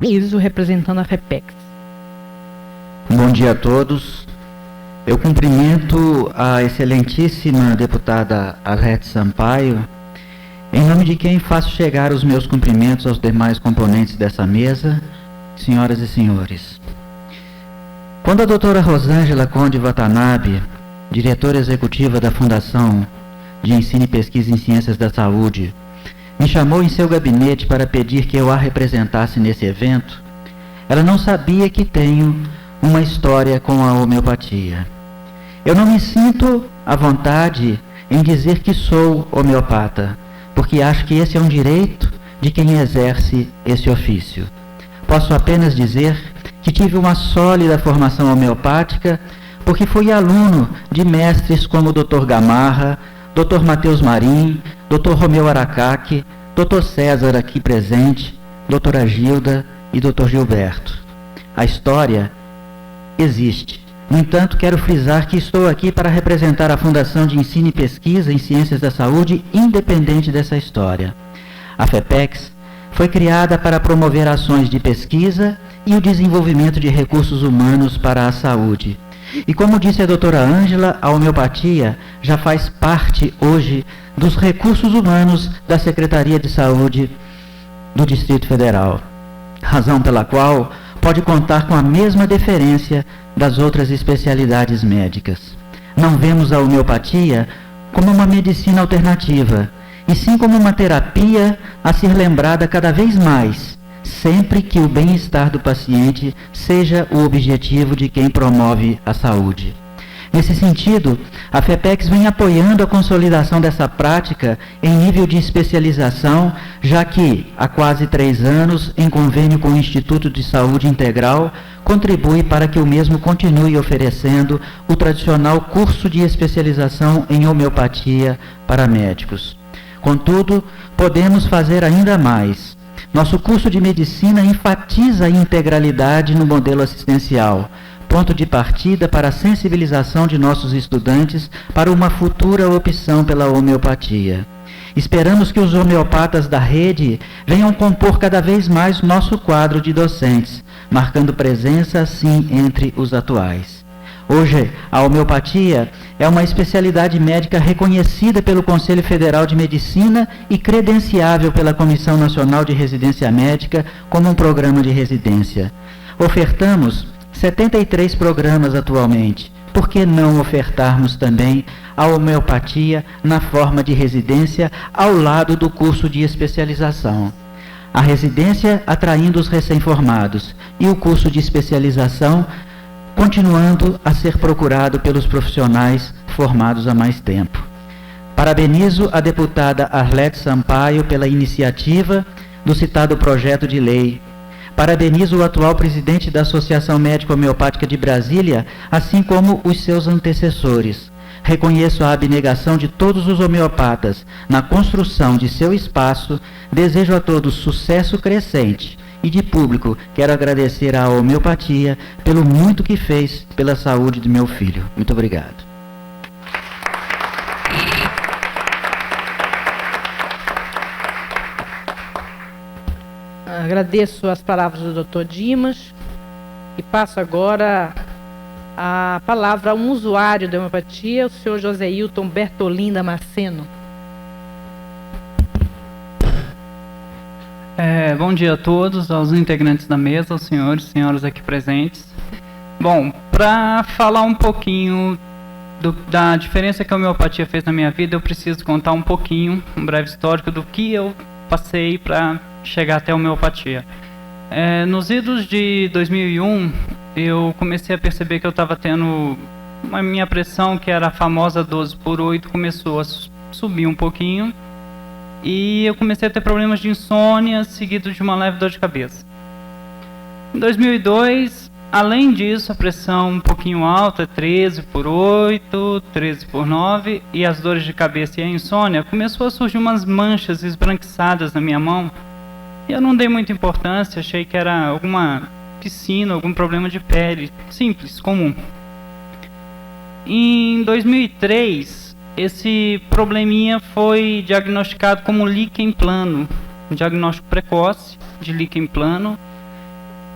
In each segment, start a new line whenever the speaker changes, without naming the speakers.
Isso representando a FEPEX.
Bom dia a todos. Eu cumprimento a excelentíssima deputada Arlete Sampaio, em nome de quem faço chegar os meus cumprimentos aos demais componentes dessa mesa, senhoras e senhores. Quando a doutora Rosângela Conde Watanabe, diretora executiva da Fundação de Ensino e Pesquisa em Ciências da Saúde, me chamou em seu gabinete para pedir que eu a representasse nesse evento, ela não sabia que tenho uma história com a homeopatia. Eu não me sinto à vontade em dizer que sou homeopata, porque acho que esse é um direito de quem exerce esse ofício. Posso apenas dizer que tive uma sólida formação homeopática, porque fui aluno de mestres como o Dr. Gamarra, Dr. Matheus Marim, Dr. Romeu Aracaki, Dr. César aqui presente, Dra. Gilda e Dr. Gilberto. A história existe. No entanto, quero frisar que estou aqui para representar a Fundação de Ensino e Pesquisa em Ciências da Saúde, independente dessa história. A FEPEX foi criada para promover ações de pesquisa e o desenvolvimento de recursos humanos para a saúde. E como disse a doutora Ângela, a homeopatia já faz parte hoje dos recursos humanos da Secretaria de Saúde do Distrito Federal, razão pela qual pode contar com a mesma deferência das outras especialidades médicas. Não vemos a homeopatia como uma medicina alternativa, e sim como uma terapia a ser lembrada cada vez mais, sempre que o bem-estar do paciente seja o objetivo de quem promove a saúde. Nesse sentido, a FEPEX vem apoiando a consolidação dessa prática em nível de especialização, já que, há quase 3 anos, em convênio com o Instituto de Saúde Integral, contribui para que o mesmo continue oferecendo o tradicional curso de especialização em homeopatia para médicos. Contudo, podemos fazer ainda mais. Nosso curso de medicina enfatiza a integralidade no modelo assistencial, ponto de partida para a sensibilização de nossos estudantes para uma futura opção pela homeopatia. Esperamos que os homeopatas da rede venham compor cada vez mais nosso quadro de docentes, marcando presença, assim, entre os atuais. Hoje, a homeopatia é uma especialidade médica reconhecida pelo Conselho Federal de Medicina e credenciável pela Comissão Nacional de Residência Médica como um programa de residência. Ofertamos 73 programas atualmente. Por que não ofertarmos também a homeopatia na forma de residência ao lado do curso de especialização? A residência atraindo os recém-formados e o curso de especialização continuando a ser procurado pelos profissionais formados há mais tempo. Parabenizo a deputada Arlete Sampaio pela iniciativa do citado projeto de lei. Parabenizo o atual presidente da Associação Médica Homeopática de Brasília, assim como os seus antecessores. Reconheço a abnegação de todos os homeopatas na construção de seu espaço. Desejo a todos sucesso crescente. E de público, quero agradecer à homeopatia pelo muito que fez pela saúde do meu filho. Muito obrigado.
Agradeço as palavras do Dr. Dimas e passo agora a palavra a um usuário da homeopatia, o senhor Joséilton Bertolin Damasceno.
Bom dia a todos, aos integrantes da mesa, aos senhores e senhoras aqui presentes. Bom, para falar um pouquinho da diferença que a homeopatia fez na minha vida, eu preciso contar um pouquinho, um breve histórico do que eu passei para chegar até a homeopatia. Nos idos de 2001, eu comecei a perceber que eu estava tendo a minha pressão, que era a famosa 12/8, começou a subir um pouquinho. E eu comecei a ter problemas de insônia, seguido de uma leve dor de cabeça. Em 2002, além disso, a pressão um pouquinho alta, 13/8, 13/9, e as dores de cabeça e a insônia, começou a surgir umas manchas esbranquiçadas na minha mão. E eu não dei muita importância, achei que era alguma piscina, algum problema de pele, simples, comum. Em 2003... esse probleminha foi diagnosticado como líquen plano, um diagnóstico precoce de líquen plano,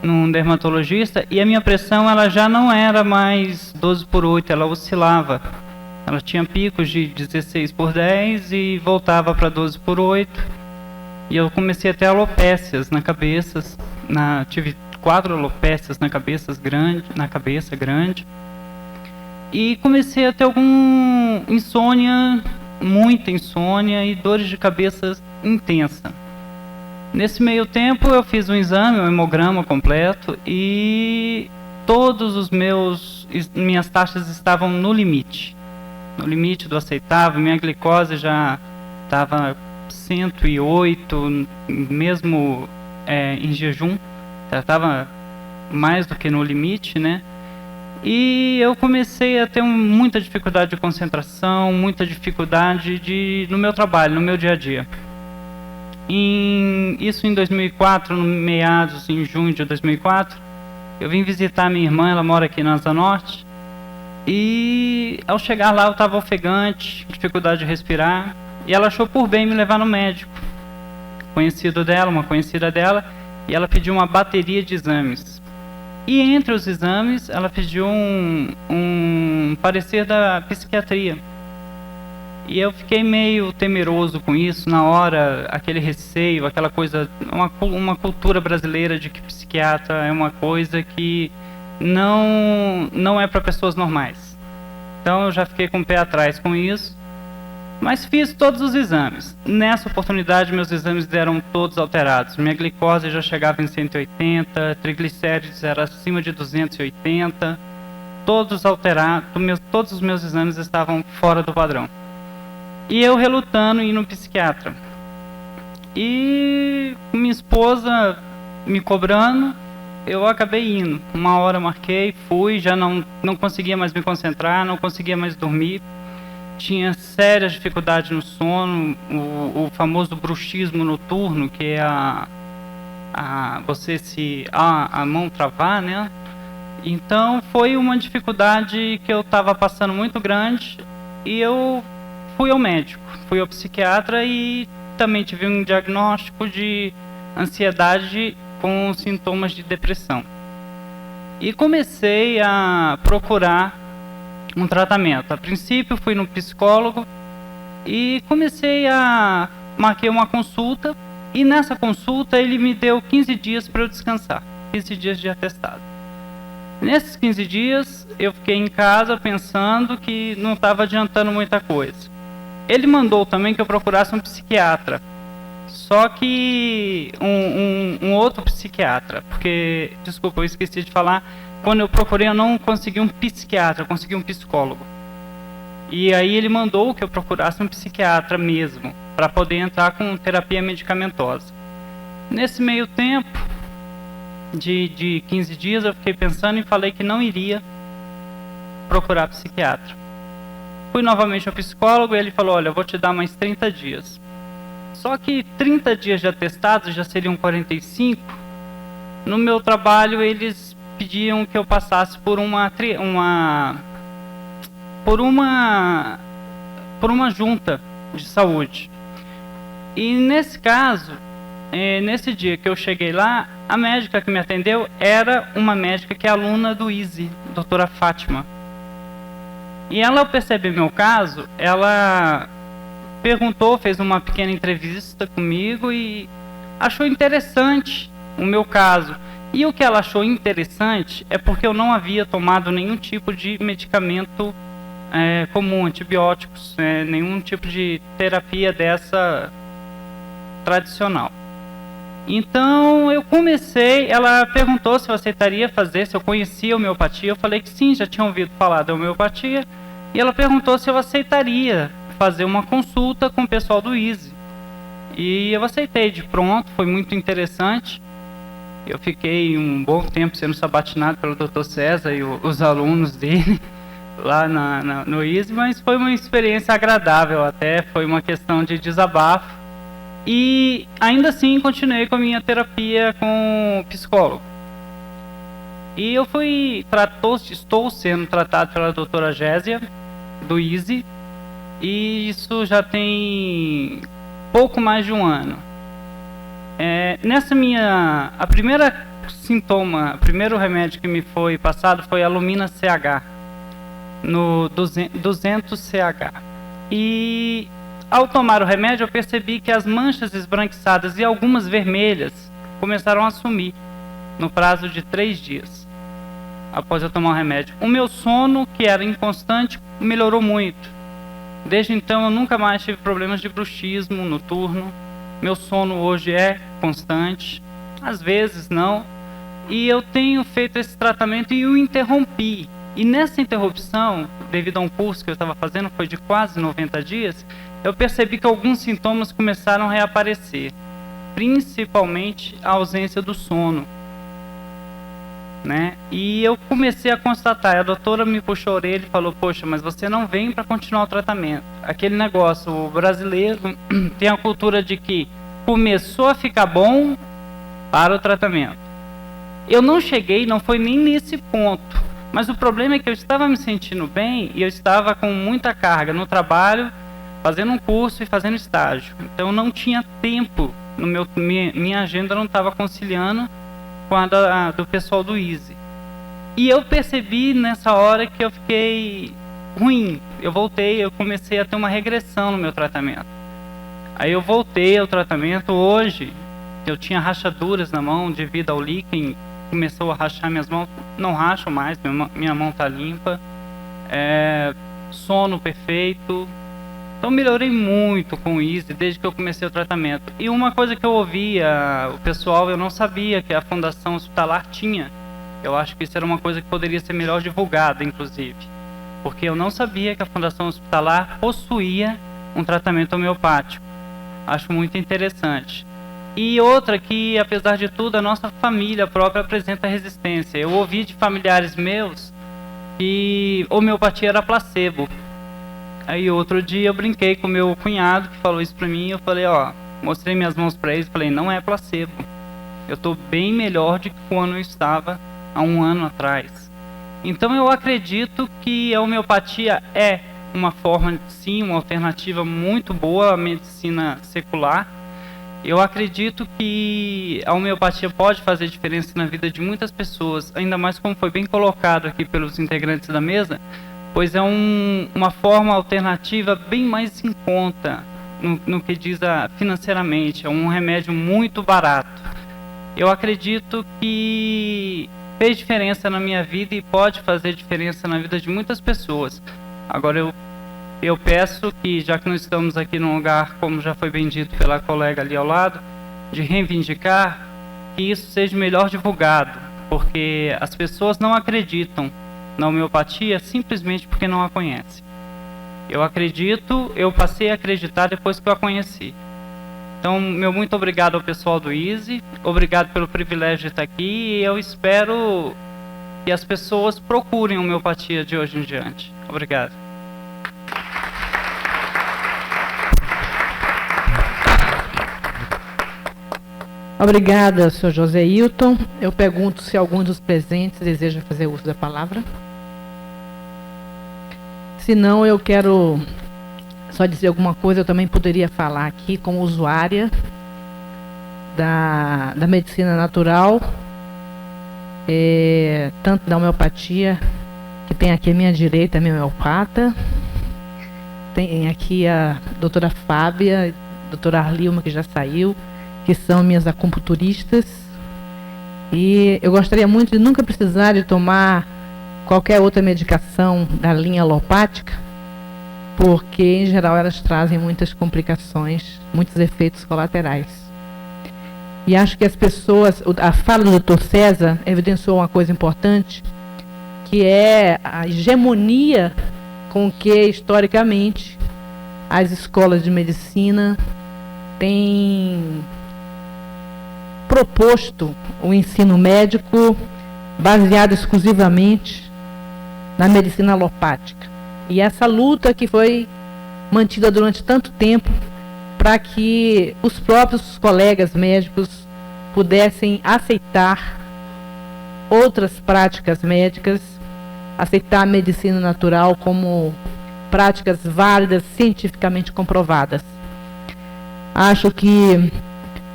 num dermatologista, e a minha pressão ela já não era mais 12/8, ela oscilava. Ela tinha picos de 16/10 e voltava para 12/8. E eu comecei a ter alopécias na cabeça, tive 4 alopécias na cabeça grande. E comecei a ter muita insônia e dores de cabeça intensa. Nesse meio tempo eu fiz um exame, um hemograma completo, e todos os minhas taxas estavam no limite do aceitável. Minha glicose já estava 108, mesmo em jejum, já estava mais do que no limite, né? E eu comecei a ter muita dificuldade de concentração, muita dificuldade no meu trabalho, no meu dia a dia. Isso em 2004, meados em junho de 2004, eu vim visitar minha irmã, ela mora aqui na Asa Norte, e ao chegar lá eu estava ofegante, dificuldade de respirar, e ela achou por bem me levar no médico, uma conhecida dela, e ela pediu uma bateria de exames. E entre os exames, ela pediu um parecer da psiquiatria. E eu fiquei meio temeroso com isso, na hora, aquele receio, aquela coisa, uma cultura brasileira de que psiquiatra é uma coisa que não é para pessoas normais. Então eu já fiquei com o pé atrás com isso, mas fiz todos os exames. Nessa oportunidade, meus exames deram todos alterados. Minha glicose já chegava em 180, triglicérides era acima de 280, todos alterados, todos os meus exames estavam fora do padrão. E eu relutando em ir no psiquiatra. E minha esposa me cobrando, eu acabei indo. Uma hora marquei, fui, já não conseguia mais me concentrar, não conseguia mais dormir. Tinha sérias dificuldades no sono, o famoso bruxismo noturno, que é a mão travar, né? Então foi uma dificuldade que eu estava passando muito grande, e eu fui ao médico, fui ao psiquiatra, e também tive um diagnóstico de ansiedade com sintomas de depressão. E comecei a procurar um tratamento. A princípio fui no psicólogo e marquei uma consulta, e nessa consulta ele me deu 15 dias para eu descansar, 15 dias de atestado. Nesses 15 dias eu fiquei em casa pensando que não estava adiantando muita coisa. Ele mandou também que eu procurasse um psiquiatra, só que um outro psiquiatra, porque, desculpa, eu esqueci de falar, quando eu procurei eu não consegui um psiquiatra, eu consegui um psicólogo. E aí ele mandou que eu procurasse um psiquiatra mesmo, para poder entrar com terapia medicamentosa. Nesse meio tempo, de 15 dias, eu fiquei pensando e falei que não iria procurar psiquiatra. Fui novamente ao psicólogo e ele falou, olha, eu vou te dar mais 30 dias. Só que 30 dias de atestado já seriam 45. No meu trabalho, eles pediam que eu passasse por uma junta de saúde. E nesse caso, nesse dia que eu cheguei lá, a médica que me atendeu era uma médica que é aluna do ISE, doutora Fátima. E ela, ao perceber meu caso, ela perguntou, fez uma pequena entrevista comigo e achou interessante o meu caso. E o que ela achou interessante é porque eu não havia tomado nenhum tipo de medicamento comum, antibióticos, nenhum tipo de terapia dessa tradicional. Então eu comecei, ela perguntou se eu aceitaria fazer, se eu conhecia a homeopatia. Eu falei que sim, já tinha ouvido falar da homeopatia. E ela perguntou se eu aceitaria fazer uma consulta com o pessoal do ISE. E eu aceitei de pronto, foi muito interessante. Eu fiquei um bom tempo sendo sabatinado pelo Dr. César e os alunos dele lá no ISE, mas foi uma experiência agradável até, foi uma questão de desabafo. E ainda assim continuei com a minha terapia com o psicólogo. E eu estou sendo tratado pela doutora Gésia, do ISE, e isso já pouco mais de um ano. A primeira sintoma, o primeiro remédio que me foi passado foi a Lumina CH, no 200 CH. E ao tomar o remédio eu percebi que as manchas esbranquiçadas e algumas vermelhas começaram a sumir no prazo de 3 dias após eu tomar o remédio. O meu sono, que era inconstante, melhorou muito. Desde então eu nunca mais tive problemas de bruxismo noturno. Meu sono hoje é constante, às vezes não. E eu tenho feito esse tratamento e o interrompi. E nessa interrupção, devido a um curso que eu estava fazendo, foi de quase 90 dias, eu percebi que alguns sintomas começaram a reaparecer, principalmente a ausência do sono, né? E eu comecei a constatar, a doutora me puxou a orelha e falou: poxa, mas você não vem para continuar o tratamento. Aquele negócio, o brasileiro tem a cultura de que começou a ficar bom, para o tratamento. Eu não cheguei, não foi nem nesse ponto, mas o problema é que eu estava me sentindo bem e eu estava com muita carga no trabalho, fazendo um curso e fazendo estágio. Então eu não tinha tempo, minha agenda não estava conciliando com a do pessoal do Easy. E eu percebi nessa hora que eu fiquei ruim. Eu voltei, eu comecei a ter uma regressão no meu tratamento. Aí eu voltei ao tratamento. Hoje, eu tinha rachaduras na mão devido ao líquen, começou a rachar minhas mãos. Não racho mais, minha mão está limpa. Sono perfeito. Então melhorei muito com o Easy desde que eu comecei o tratamento. E uma coisa que eu ouvia, o pessoal, eu não sabia que a Fundação Hospitalar tinha. Eu acho que isso era uma coisa que poderia ser melhor divulgada, inclusive. Porque eu não sabia que a Fundação Hospitalar possuía um tratamento homeopático. Acho muito interessante. E outra que, apesar de tudo, a nossa família própria apresenta resistência. Eu ouvi de familiares meus que homeopatia era placebo. Aí outro dia eu brinquei com meu cunhado que falou isso pra mim. Eu falei, mostrei minhas mãos pra ele e falei, não é placebo. Eu tô bem melhor do que quando eu estava há 1 ano atrás. Então eu acredito que a homeopatia é uma forma, sim, uma alternativa muito boa à medicina secular. Eu acredito que a homeopatia pode fazer diferença na vida de muitas pessoas, ainda mais como foi bem colocado aqui pelos integrantes da mesa, pois é uma forma alternativa bem mais em conta no que diz financeiramente. É um remédio muito barato. Eu acredito que fez diferença na minha vida e pode fazer diferença na vida de muitas pessoas. Agora eu peço que, já que nós estamos aqui num lugar, como já foi bem dito pela colega ali ao lado, de reivindicar que isso seja melhor divulgado, porque as pessoas não acreditam na homeopatia simplesmente porque não a conhecem. Eu passei a acreditar depois que eu a conheci. Então, meu muito obrigado ao pessoal do Easy, obrigado pelo privilégio de estar aqui, e eu espero que as pessoas procurem a homeopatia de hoje em diante. Obrigado.
Obrigada, Sr. José Hilton. Eu pergunto se algum dos presentes deseja fazer uso da palavra. Se não, eu quero só dizer alguma coisa. Eu também poderia falar aqui como usuária da medicina natural, tanto da homeopatia, que tem aqui à minha direita a minha homeopata, tem aqui a doutora Fábia, a doutora Arlilma, que já saiu, que são minhas acupunturistas. E eu gostaria muito de nunca precisar de tomar qualquer outra medicação da linha alopática, porque em geral elas trazem muitas complicações, muitos efeitos colaterais. E acho que as pessoas, a fala do Dr. César evidenciou uma coisa importante, que é a hegemonia com que historicamente as escolas de medicina têm proposto o ensino médico baseado exclusivamente na medicina alopática. E essa luta que foi mantida durante tanto tempo para que os próprios colegas médicos pudessem aceitar outras práticas médicas, aceitar a medicina natural como práticas válidas, cientificamente comprovadas. Acho que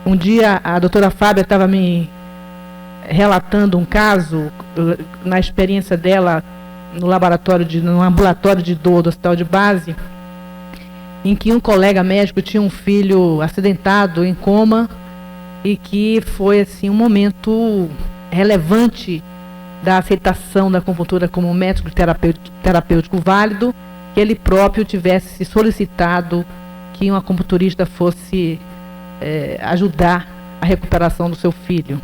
um dia a doutora Fábia estava me relatando um caso, na experiência dela no ambulatório de dor do hospital de base, em que um colega médico tinha um filho acidentado em coma e que foi assim um momento relevante da aceitação da acupuntura como um método terapêutico válido, que ele próprio tivesse solicitado que um acupunturista fosse ajudar a recuperação do seu filho.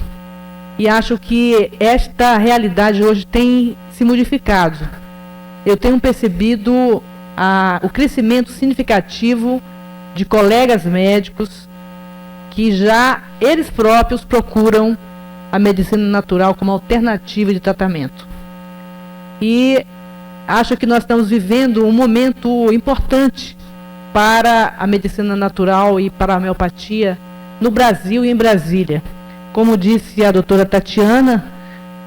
E acho que esta realidade hoje tem se modificado. Eu tenho percebido o crescimento significativo de colegas médicos que já eles próprios procuram a medicina natural como alternativa de tratamento. E acho que nós estamos vivendo um momento importante para a medicina natural e para a homeopatia no Brasil e em Brasília. Como disse a doutora Tatiana,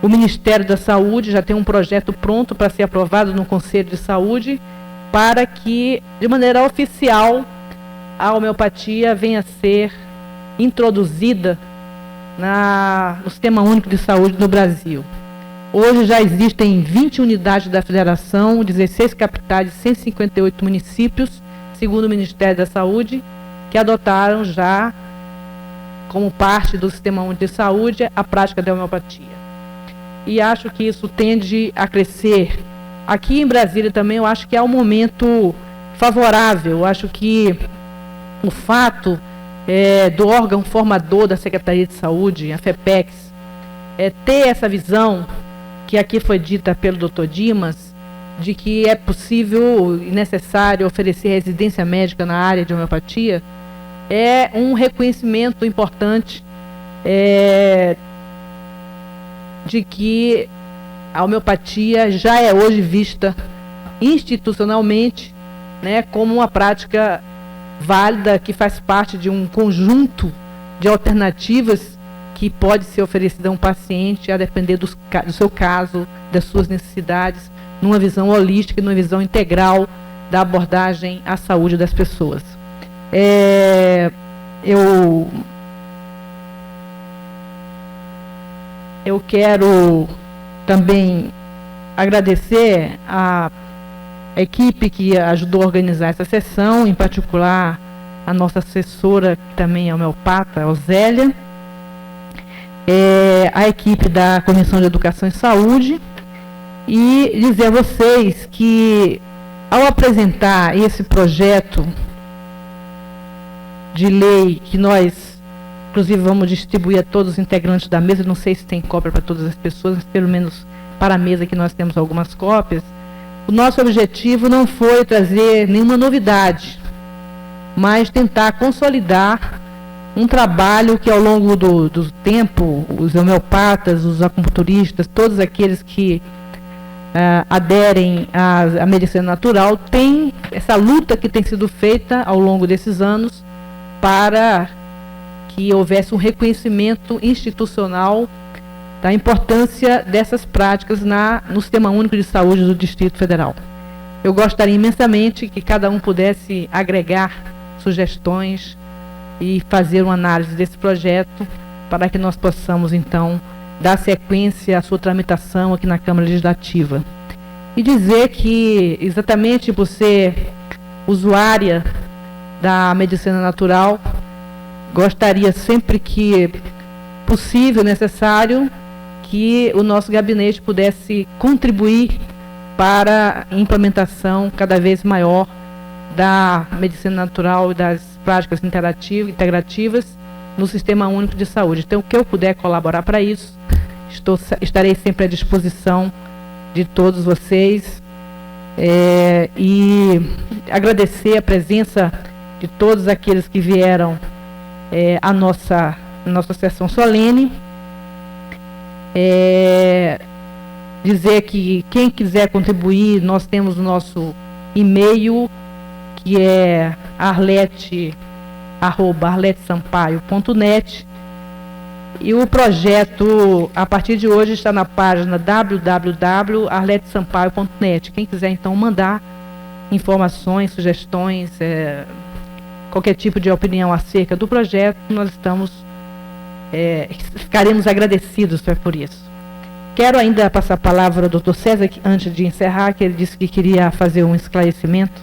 o Ministério da Saúde já tem um projeto pronto para ser aprovado no Conselho de Saúde para que, de maneira oficial, a homeopatia venha a ser introduzida no Sistema Único de Saúde no Brasil. Hoje já existem 20 unidades da Federação, 16 capitais e 158 municípios, segundo o Ministério da Saúde, que adotaram já, como parte do Sistema Único de Saúde, a prática da homeopatia. E acho que isso tende a crescer. Aqui em Brasília também eu acho que é um momento favorável. Eu acho que o fato do órgão formador da Secretaria de Saúde, a FEPEX, ter essa visão, que aqui foi dita pelo Dr. Dimas, de que é possível e necessário oferecer residência médica na área de homeopatia, é um reconhecimento importante de que a homeopatia já é hoje vista institucionalmente, né, como uma prática válida que faz parte de um conjunto de alternativas que pode ser oferecida a um paciente a depender do seu caso, das suas necessidades, numa visão holística e numa visão integral da abordagem à saúde das pessoas. Eu quero também agradecer a equipe que ajudou a organizar essa sessão, em particular a nossa assessora, que também é homeopata, a Osélia, a equipe da Comissão de Educação e Saúde, e dizer a vocês que, ao apresentar esse projeto de lei, que nós, inclusive, vamos distribuir a todos os integrantes da mesa, não sei se tem cópia para todas as pessoas, mas pelo menos para a mesa que nós temos algumas cópias, o nosso objetivo não foi trazer nenhuma novidade, mas tentar consolidar um trabalho que, ao longo do tempo, os homeopatas, os acupunturistas, todos aqueles que aderem à medicina natural, tem essa luta que tem sido feita ao longo desses anos para que houvesse um reconhecimento institucional da importância dessas práticas no Sistema Único de Saúde do Distrito Federal. Eu gostaria imensamente que cada um pudesse agregar sugestões e fazer uma análise desse projeto para que nós possamos, então, dar sequência à sua tramitação aqui na Câmara Legislativa. E dizer que, exatamente por ser usuária da medicina natural, gostaria sempre que possível, necessário, que o nosso gabinete pudesse contribuir para a implementação cada vez maior da medicina natural e das práticas integrativas no Sistema Único de Saúde. Então, o que eu puder colaborar para isso, estarei sempre à disposição de todos vocês, e agradecer a presença de todos aqueles que vieram à nossa sessão solene. Dizer que quem quiser contribuir, nós temos o nosso e-mail, que é arlete@arletesampaio.net, e o projeto, a partir de hoje, está na página www.arletesampaio.net. Quem quiser, então, mandar informações, sugestões, qualquer tipo de opinião acerca do projeto, nós estamos ficaremos agradecidos por isso. Quero ainda passar a palavra ao Dr. César, antes de encerrar, que ele disse que queria fazer um esclarecimento.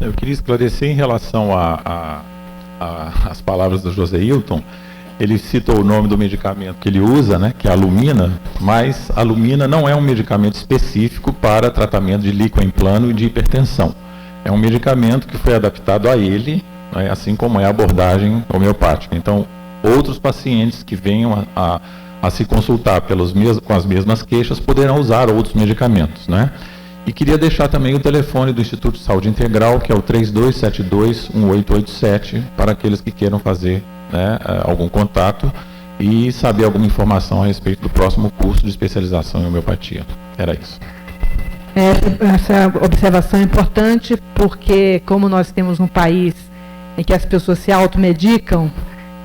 Eu queria esclarecer em relação às palavras do José Hilton. Ele citou o nome do medicamento que ele usa, né, que é a Lumina, mas a Lumina não é um medicamento específico para tratamento de líquido em plano e de hipertensão. É um medicamento que foi adaptado a ele, né, assim como é a abordagem homeopática. Então, outros pacientes que venham a se consultar com as mesmas queixas poderão usar outros medicamentos, né? E queria deixar também o telefone do Instituto de Saúde Integral, que é o 3272-1887, para aqueles que queiram fazer, né, algum contato e saber alguma informação a respeito do próximo curso de especialização em homeopatia. Era isso.
Essa observação é importante porque, como nós temos um país em que as pessoas se automedicam,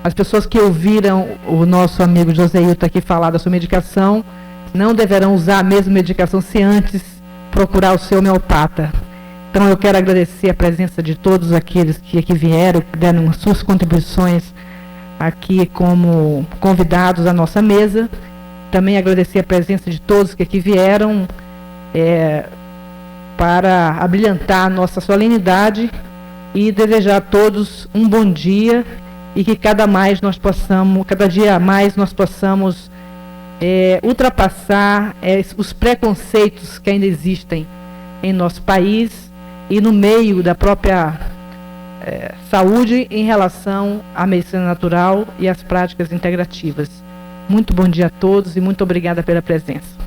as pessoas que ouviram o nosso amigo José Hilton aqui falar da sua medicação não deverão usar a mesma medicação se antes procurar o seu homeopata. Então eu quero agradecer a presença de todos aqueles que aqui vieram, que deram suas contribuições aqui como convidados à nossa mesa. Também agradecer a presença de todos que aqui vieram para abrilhantar a nossa solenidade e desejar a todos um bom dia e que cada dia mais nós possamos ultrapassar os preconceitos que ainda existem em nosso país e no meio da própria saúde em relação à medicina natural e às práticas integrativas. Muito bom dia a todos e muito obrigada pela presença.